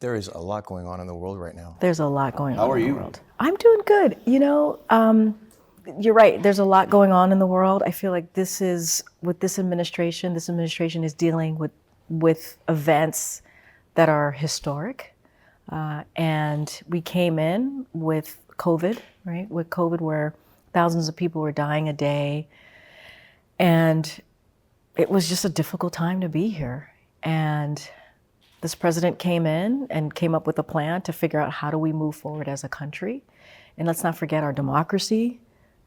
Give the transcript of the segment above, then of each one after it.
There is a lot going on in the world right now. There's a lot going How on are in the you? world. I'm doing good. You're right. There's a lot going on in the world. I feel like this administration is dealing with events that are historic. And we came in with COVID, right? With COVID, where thousands of people were dying a day. And it was just a difficult time to be here. And this president came in and came up with a plan to figure out how do we move forward as a country. And let's not forget our democracy,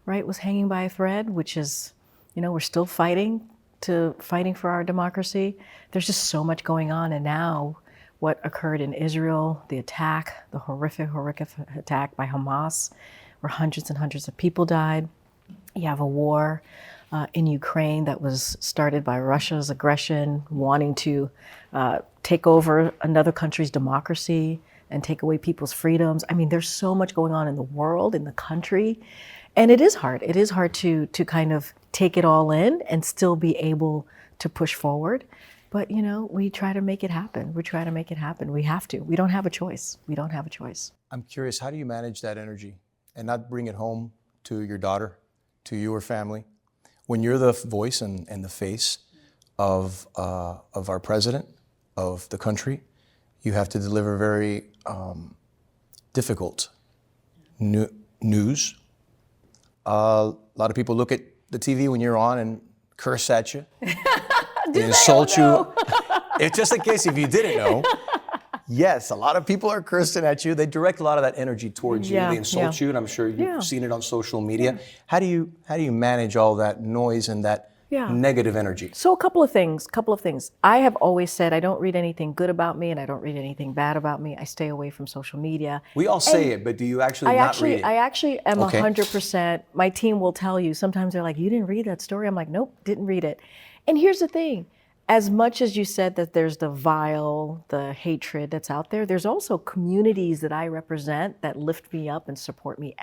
right, was hanging by a thread, which is, we're still fighting for our democracy. There's just so much going on. And now what occurred in Israel, the horrific attack by Hamas, where hundreds and hundreds of people died. You have a war in Ukraine that was started by Russia's aggression, wanting to take over another country's democracy and take away people's freedoms. I mean, there's so much going on in the world, in the country, and it is hard. It is hard to kind of take it all in and still be able to push forward. But, we try to make it happen. We have to. We don't have a choice. I'm curious, how do you manage that energy and not bring it home to your daughter, to your family? When you're the voice and the face of our president, of the country, you have to deliver very difficult news. A lot of people look at the TV when you're on and curse at you, insult you. It's just in case if you didn't know. Yes, a lot of people are cursing at you. They direct a lot of that energy towards you. They insult you, and I'm sure you've seen it on social media. How do you manage all that noise and that negative energy? So a couple of things. I have always said I don't read anything good about me and I don't read anything bad about me. I stay away from social media. We all say it, but do you actually not read it? I actually am 100%. My team will tell you. Sometimes they're like, you didn't read that story? I'm like, nope, didn't read it. And here's the thing. As much as you said that there's the vile, the hatred that's out there, there's also communities that I represent that lift me up and support me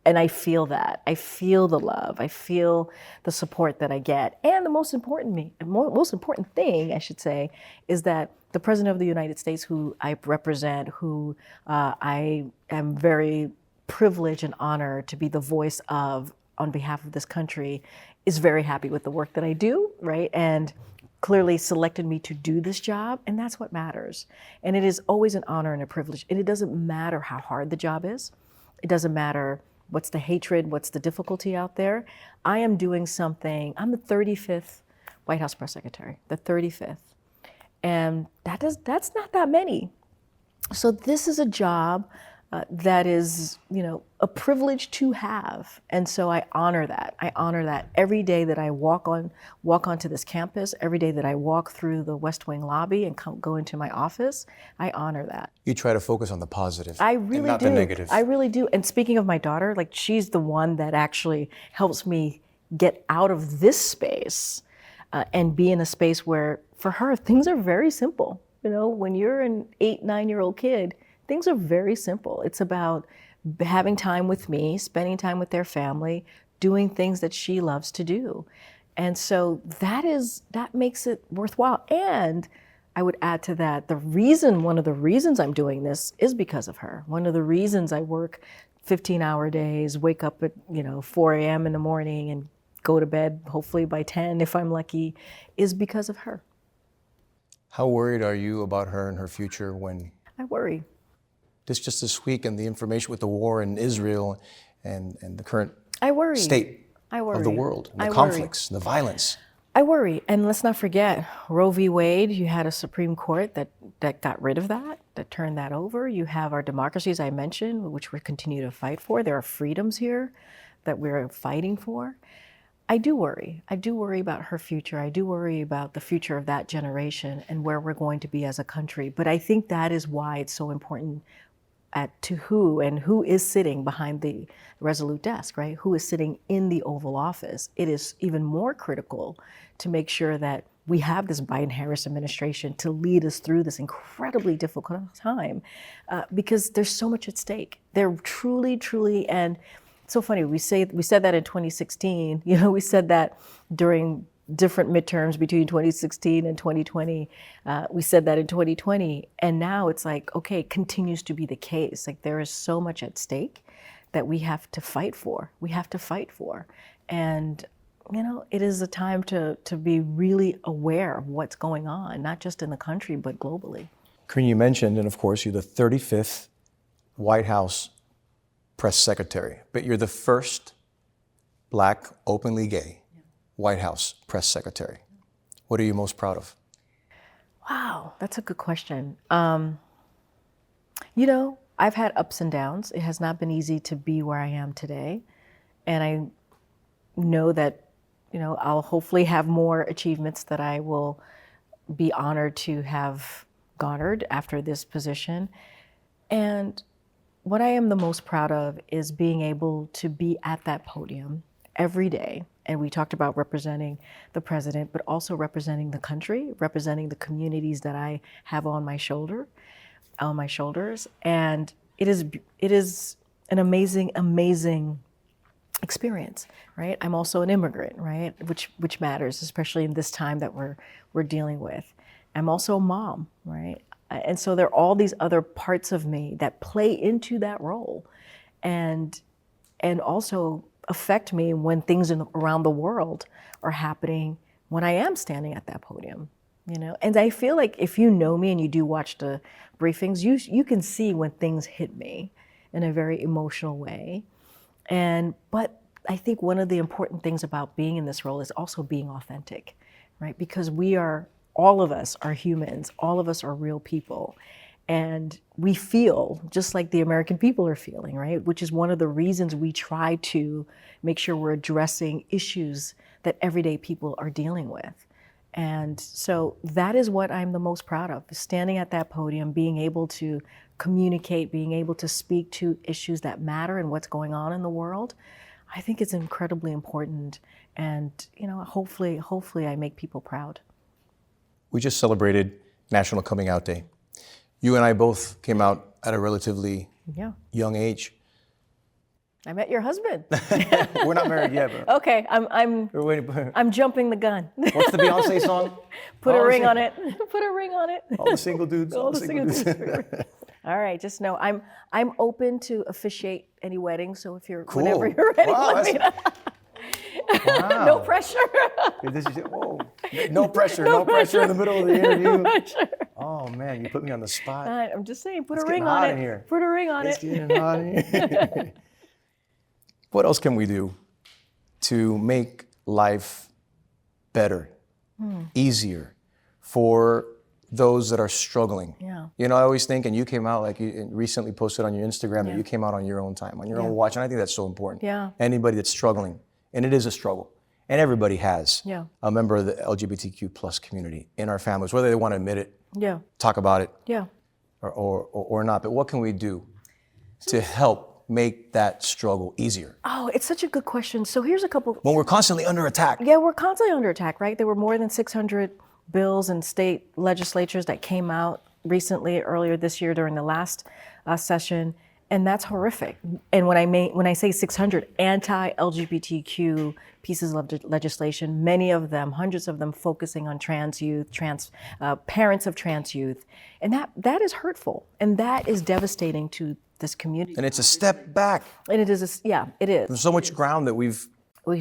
and I feel that. I feel the love. I feel the support that I get. And the most important thing, I should say, is that the President of the United States, who I represent, who I am very privileged and honored to be the voice of on behalf of this country, is very happy with the work that I do, right? And clearly selected me to do this job, and that's what matters. And it is always an honor and a privilege. And it doesn't matter how hard the job is. It doesn't matter what's the hatred, what's the difficulty out there. I am doing something. I'm the 35th White House press secretary, the 35th. And that's not that many. So this is a job that is, a privilege to have. And so I honor that. I honor that every day that I walk onto this campus, every day that I walk through the West Wing lobby and go into my office, I honor that. You try to focus on the positive and not the negative. I really do. And speaking of my daughter, she's the one that actually helps me get out of this space and be in a space where, for her, things are very simple. When you're an 8-9-year-old kid, things are very simple. It's about having time with me, spending time with their family, doing things that she loves to do. And so that makes it worthwhile. And I would add to that, one of the reasons I'm doing this is because of her. One of the reasons I work 15-hour days, wake up at 4 a.m. in the morning and go to bed hopefully by 10 if I'm lucky, is because of her. How worried are you about her and her future when... I worry. Just this week and the information with the war in Israel and the current state of the world, and the conflicts, the violence. I worry. And let's not forget, Roe v. Wade, you had a Supreme Court that got rid of that turned that over. You have our democracies I mentioned, which we continue to fight for. There are freedoms here that we're fighting for. I do worry. I do worry about her future. I do worry about the future of that generation and where we're going to be as a country. But I think that is why it's so important to who is sitting behind the resolute desk, right? Who is sitting in the Oval Office. It is even more critical to make sure that we have this Biden-Harris administration to lead us through this incredibly difficult time because there's so much at stake. They're truly, and it's so funny, we said that in 2016, we said that during different midterms between 2016 and 2020. We said that in 2020, and now it's like, okay, it continues to be the case. Like there is so much at stake that we have to fight for. And it is a time to be really aware of what's going on, not just in the country, but globally. Karine, you mentioned, and of course, you're the 35th White House press secretary, but you're the first Black, openly gay White House press secretary. What are you most proud of? Wow, that's a good question. I've had ups and downs. It has not been easy to be where I am today. And I know that, I'll hopefully have more achievements that I will be honored to have garnered after this position. And what I am the most proud of is being able to be at that podium every day. And we talked about representing the president, but also representing the country, representing the communities that I have on my shoulders. And it is an amazing experience, right? I'm also an immigrant, right? Which matters, especially in this time that we're dealing with. I'm also a mom, right? And so there are all these other parts of me that play into that role and also affect me when things around the world are happening when I am standing at that podium, And I feel like if you know me and you do watch the briefings, you can see when things hit me in a very emotional way. But I think one of the important things about being in this role is also being authentic, right? Because all of us are humans, all of us are real people. And we feel just like the American people are feeling, right? Which is one of the reasons we try to make sure we're addressing issues that everyday people are dealing with. And so that is what I'm the most proud of, standing at that podium, being able to communicate, being able to speak to issues that matter and what's going on in the world. I think it's incredibly important. And, hopefully I make people proud. We just celebrated National Coming Out Day. You and I both came out at a relatively young age. I met your husband. We're not married yet, but okay, I'm jumping the gun. What's the Beyonce song? Put a ring on it. Put a ring on it. All the single dudes. All the single dudes. All right, just know I'm open to officiate any weddings. So if you're Cool. whenever you're ready, let me know. Wow. No pressure. No pressure. No pressure in the middle of the interview. No pressure. Oh man, you put me on the spot. I'm just saying, put It's a ring getting on hot it. in here. Put a ring on It's it. getting hot in here. What else can we do to make life better, easier for those that are struggling? Yeah. I always think, and you came out, like you recently posted on your Instagram, that you came out on your own time, on your own watch, and I think that's so important. Yeah. Anybody that's struggling, and it is a struggle, and everybody has a member of the LGBTQ plus community in our families, whether they want to admit it, talk about it, or not. But what can we do to help make that struggle easier? Oh, it's such a good question. So here's a couple. When we're constantly under attack. Yeah, we're constantly under attack, right? There were more than 600 bills in state legislatures that came out earlier this year during the last session, and that's horrific. And when I say 600 anti-LGBTQ pieces of legislation, many of them, hundreds of them, focusing on trans youth, parents of trans youth, and that is hurtful, and that is devastating to this community. And it's a step back. And it is, it is. There's so much ground that we've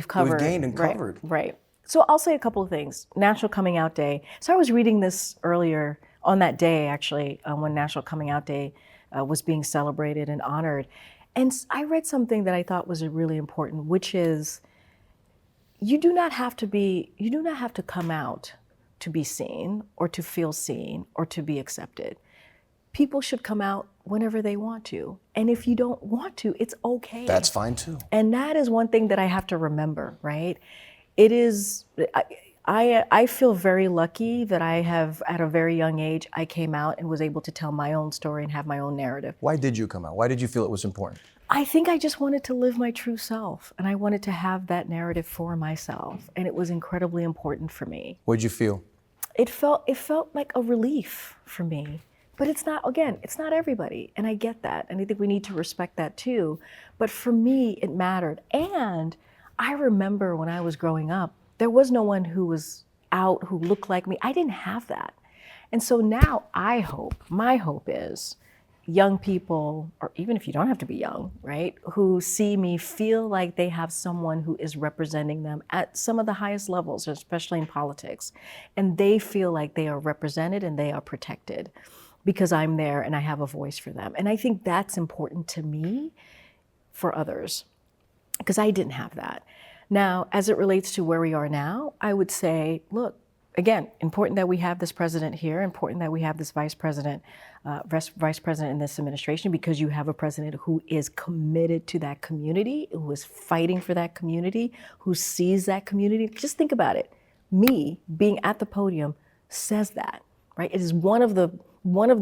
covered. We've gained and covered. Right. So I'll say a couple of things. National Coming Out Day. So I was reading this earlier on that day, actually, when National Coming Out Day was being celebrated and honored. And I read something that I thought was really important, which is you do not have to come out to be seen or to feel seen or to be accepted. People should come out whenever they want to. And if you don't want to, it's okay. That's fine too. And that is one thing that I have to remember, right? It is, I feel very lucky that I have, at a very young age, I came out and was able to tell my own story and have my own narrative. Why did you come out? Why did you feel it was important? I think I just wanted to live my true self, and I wanted to have that narrative for myself, and it was incredibly important for me. What did you feel? It felt like a relief for me. But it's not everybody, and I get that, and I think we need to respect that too. But for me, it mattered. And I remember when I was growing up, There was no one who was out who looked like me. I didn't have that. And so now my hope is young people, or even if you don't have to be young, right, who see me feel like they have someone who is representing them at some of the highest levels, especially in politics. And they feel like they are represented and they are protected because I'm there and I have a voice for them. And I think that's important to me for others, because I didn't have that. Now, as it relates to where we are now, I would say, look, again, important that we have this president here, important that we have this vice president in this administration, because you have a president who is committed to that community, who is fighting for that community, who sees that community. Just think about it. Me being at the podium says that, right? It is one of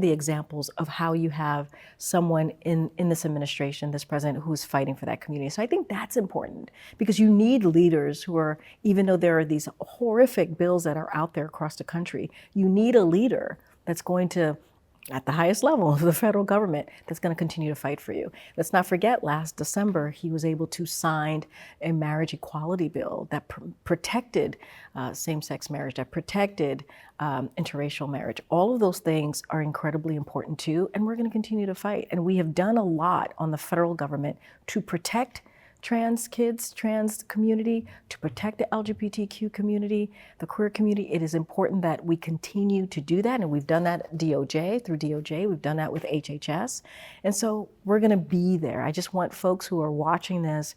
the examples of how you have someone in this administration, this president, who is fighting for that community. So I think that's important, because you need leaders who are, even though there are these horrific bills that are out there across the country, you need a leader that's going to, at the highest level of the federal government, that's going to continue to fight for you. Let's not forget, last December, he was able to sign a marriage equality bill that protected same-sex marriage, that protected interracial marriage. All of those things are incredibly important too, and we're going to continue to fight. And we have done a lot on the federal government to protect trans kids, trans community, to protect the LGBTQ community, the queer community. It is important that we continue to do that, and we've done that through DOJ, we've done that with HHS, and so we're gonna be there. I just want folks who are watching this,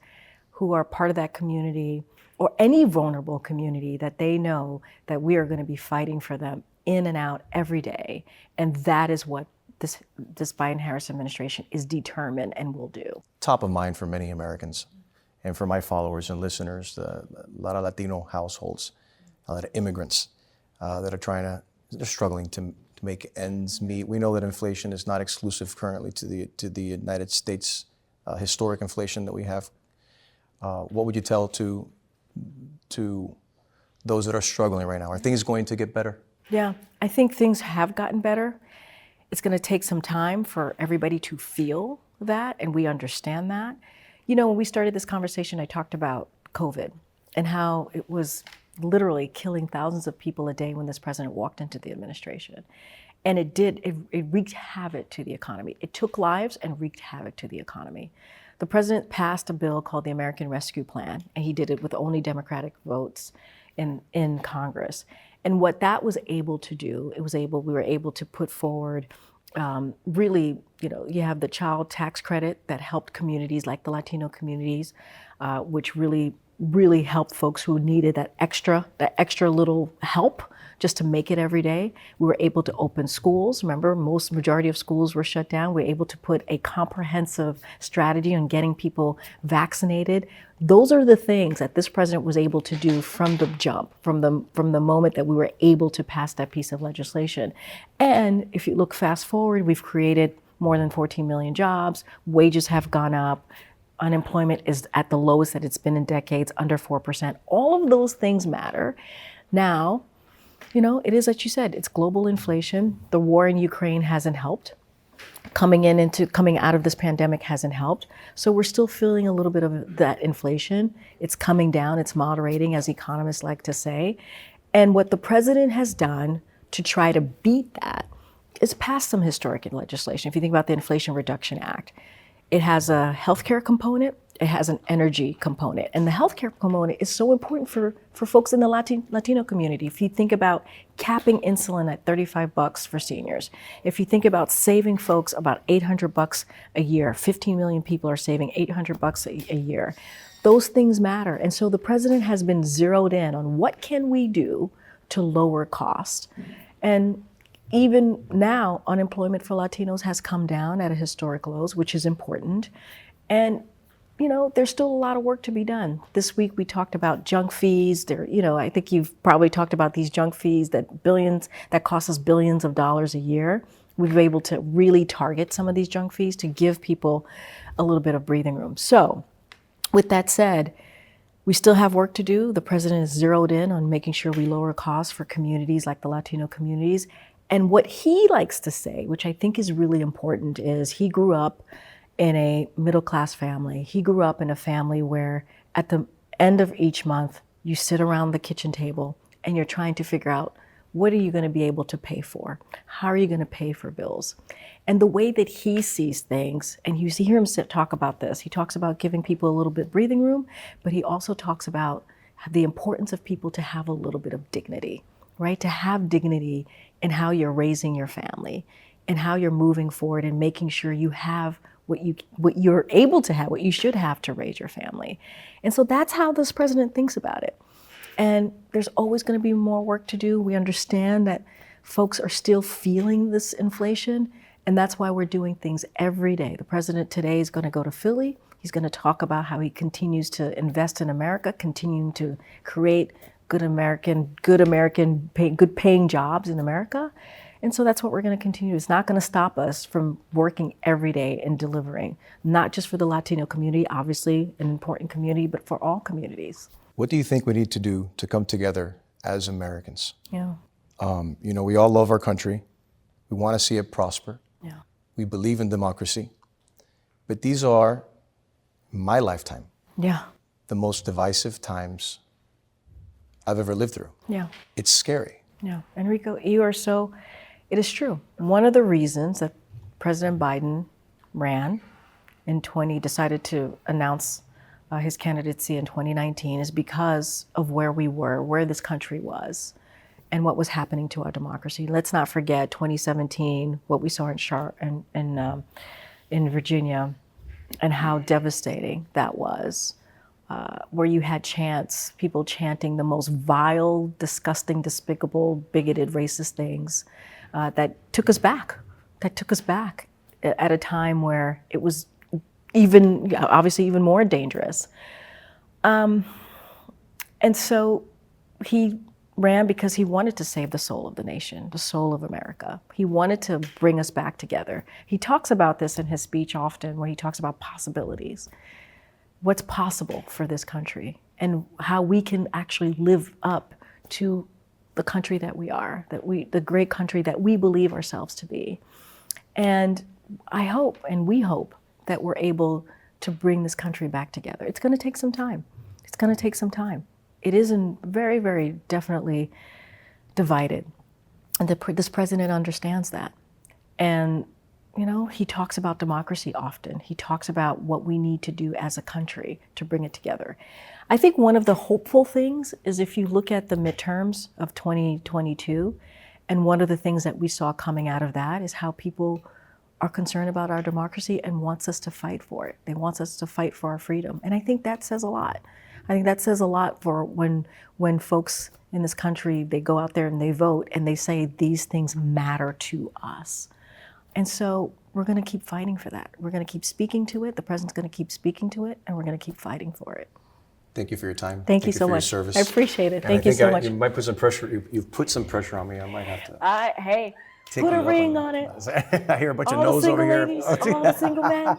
who are part of that community, or any vulnerable community, that they know that we are gonna be fighting for them in and out every day, and that is what this Biden-Harris administration is determined and will do. Top of mind for many Americans, and for my followers and listeners, a lot of Latino households, a lot of immigrants that are they're struggling to make ends meet. We know that inflation is not exclusive currently to the United States, historic inflation that we have. What would you tell to those that are struggling right now? Are things going to get better? Yeah, I think things have gotten better. It's going to take some time for everybody to feel that, and we understand that. You know, when we started this conversation, I talked about COVID and how it was literally killing thousands of people a day when this president walked into the administration. And it wreaked havoc to the economy. It took lives and wreaked havoc to the economy. The president passed a bill called the American Rescue Plan, and he did it with only Democratic votes in Congress. And what that was able to do, we were able to put forward really, you have the child tax credit that helped communities like the Latino communities, which really helped folks who needed that extra little help just to make it every day. We were able to open schools. Remember, majority of schools were shut down. We were able to put a comprehensive strategy on getting people vaccinated. Those are the things that this president was able to do from the jump, from the moment that we were able to pass that piece of legislation. And if you look fast forward, we've created more than 14 million jobs. Wages have gone up. Unemployment is at the lowest that it's been in decades, under 4%. All of those things matter. Now, it is, as you said, it's global inflation. The war in Ukraine hasn't helped. Coming out of this pandemic hasn't helped. So we're still feeling a little bit of that inflation. It's coming down, it's moderating, as economists like to say. And what the president has done to try to beat that is pass some historic legislation. If you think about the Inflation Reduction Act, it has a healthcare component, it has an energy component. And the healthcare component is so important for folks in the Latino community. If you think about capping insulin at $35 for seniors, if you think about saving folks about $800 a year, 15 million people are saving $800 a year. Those things matter. And so the president has been zeroed in on what can we do to lower cost. And even now, unemployment for Latinos has come down at a historic lows, which is important. And, there's still a lot of work to be done. This week we talked about junk fees. I think you've probably talked about these junk fees that cost us billions of dollars a year. We've been able to really target some of these junk fees to give people a little bit of breathing room. So with that said, we still have work to do. The president is zeroed in on making sure we lower costs for communities like the Latino communities. And what he likes to say, which I think is really important, is he grew up in a middle-class family. He grew up in a family where at the end of each month, you sit around the kitchen table and you're trying to figure out, what are you going to be able to pay for? How are you going to pay for bills? And the way that he sees things, and you hear him talk about this, he talks about giving people a little bit of breathing room, but he also talks about the importance of people to have a little bit of dignity, right? To have dignity in how you're raising your family and how you're moving forward and making sure you have what you're able to have, what you should have to raise your family. And so that's how this president thinks about it. And there's always going to be more work to do. We understand that folks are still feeling this inflation, and that's why we're doing things every day. The president today is going to go to Philly. He's going to talk about how he continues to invest in America, continuing to create good paying jobs in America. And so that's what we're going to continue. It's not going to stop us from working every day and delivering, not just for the Latino community, obviously an important community, but for all communities. What do you think we need to do to come together as Americans? Yeah. We all love our country. We want to see it prosper. Yeah. We believe in democracy. But these are, my lifetime, the most divisive times I've ever lived through. Yeah. It's scary. Yeah. Enrico, it is true. One of the reasons that President Biden decided to announce his candidacy in 2019 is because of where we were, where this country was, and what was happening to our democracy. Let's not forget 2017, what we saw in Virginia, and how devastating that was, where you had people chanting the most vile, disgusting, despicable, bigoted, racist things that took us back at a time where it was obviously even more dangerous. And so he ran because he wanted to save the soul of the nation, the soul of America. He wanted to bring us back together. He talks about this in his speech often, where he talks about possibilities, what's possible for this country, and how we can actually live up to the country that we are, the great country that we believe ourselves to be. And I hope, and we hope, that we're able to bring this country back together. It's going to take some time. It is very, very definitely divided. And this president understands that. And, he talks about democracy often. He talks about what we need to do as a country to bring it together. I think one of the hopeful things is if you look at the midterms of 2022, and one of the things that we saw coming out of that is how people are concerned about our democracy and wants us to fight for it. They want us to fight for our freedom. And I think that says a lot. I think that says a lot for when folks in this country, they go out there and they vote and they say these things matter to us. And so we're going to keep fighting for that. We're going to keep speaking to it. The president's going to keep speaking to it, and we're going to keep fighting for it. Thank you for your time. Thank you so much. For your service. I appreciate it. Thank you so much. You might put some pressure. You've put some pressure on me. I might have to. Hey, put a ring on it. I hear a bunch of all no's over here. Ladies, all the single men.